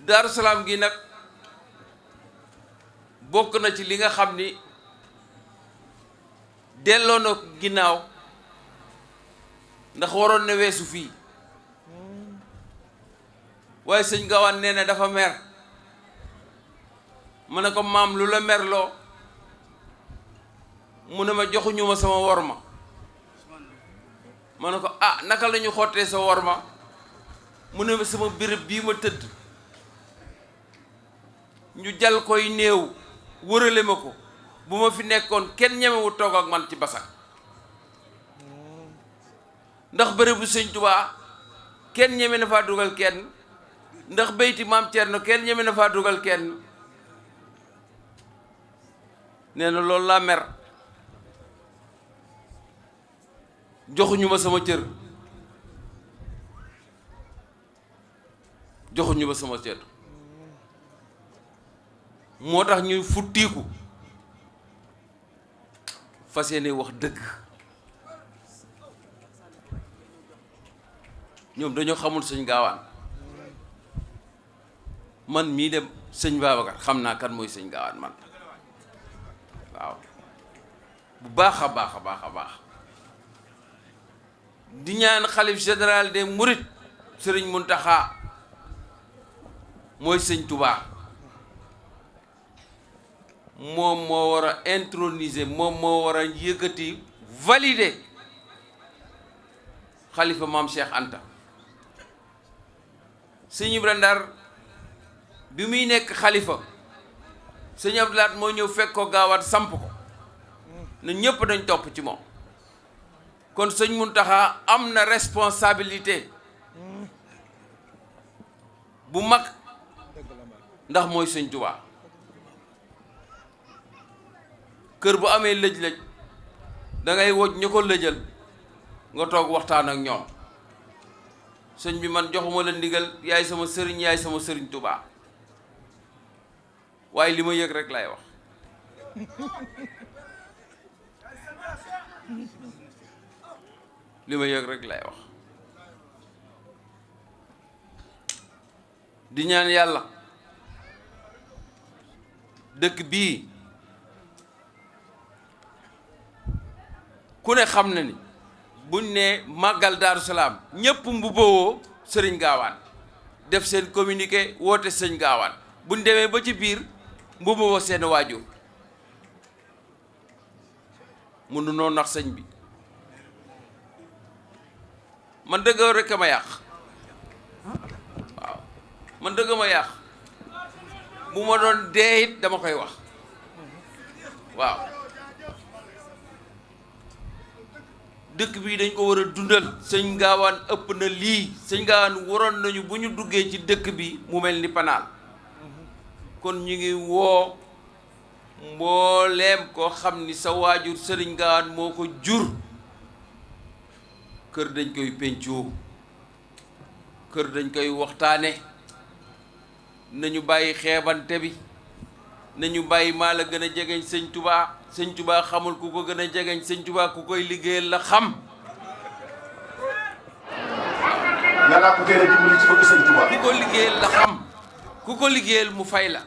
Daaru Salaam gi nag bokk na ci li nga xam ni delloo na ginnaaw ndax waroon na weesu fii waaye sëñ Gaawaan nee na dafa mer mu ne ko maam lu la merloo mu ne ma joxuñu ma sama worma ma ne ko ah naka la ñu xottee sa worma mu ne ma sama béréb bii ma tëdd ñu jal koy néew wërale ma ko bu ma fi nekkoon kenn ñemewu toog ak man ci basak ndax bérébu sëñ Tuubaa kenn ñeme na faa dugal kenn ndax béyti maam Cerno kenn ñeme na faa dugal kenn nee na loolu laa mer joxuñu ma sama cër joxuñu ma sama cër moo tax ñuy futtiiku fas yéene wax dëgg ñoom dañoo xamul sëñ Gaawaan man mii dem sëñ Babacar xam naa kan mooy sëñ Gaawaan man waaw bu baax a baax a baax a baax di ñaan xalif général des Mourides Sëriñ Muntaxa mooy sëñ Touba moom moo war a introniser moom moo war a yëkkati valider xalifa maam Cheikh Anta sëñ Ibra Ndar bi muy nekk xalifa sëñ Abdou Lahad moo ñëw fekk ko Gaawaan samp ko na ñépp dañ topp ci moom kon sëñ Muntaxa am na responsabilité bu mag ndax mooy sëñ Tuubaa kër bu amee lëj-lëj da ngay woj ñu ko lëjal nga toog waxtaan ak ñoom sëñ bi man joxuma la ndigal yaay sama sëriñ Tuubaa waaye li ma yëg rek lay wax li ma yëg rek lay wax di ñaan yàlla dëkk bii ku ne xam na ni buñ ne màggal Daaru Salaam ñépp mbubboo sëriñ Gaawaan def seen communiqué woote sëñ Gaawaan buñ demee ba ci biir mbubboo seen waajur mënu noo nax sëñ bi man dëgg rek ma yàq waaw man dëgg ma yàq bu ma doon dee it dama koy wax waaw dëkk bii dañ ko war a dundal sëñ Gaawaan ëpp na lii sëñ Gaawaan waroon nañu bu ñu duggee ci dëkk bi mu mel ni panaal kon ñu ngi woo mbooleem koo xam ni sa waajur sëriñ Gaawaan moo ko jur kër dañ koy pencoo kër dañ koy waxtaane nañu bàyyi xeebante bi nañu bàyyi maa la gën a jegeñ sëñ Touba xamul ku ko gën a jegeñ sëñ Touba ku koy liggéeyal la xam yàlla ko gën a dimbali ci bëgg sëñ Touba ku ko liggéeyal la xam ku ko liggéeyal mu fay la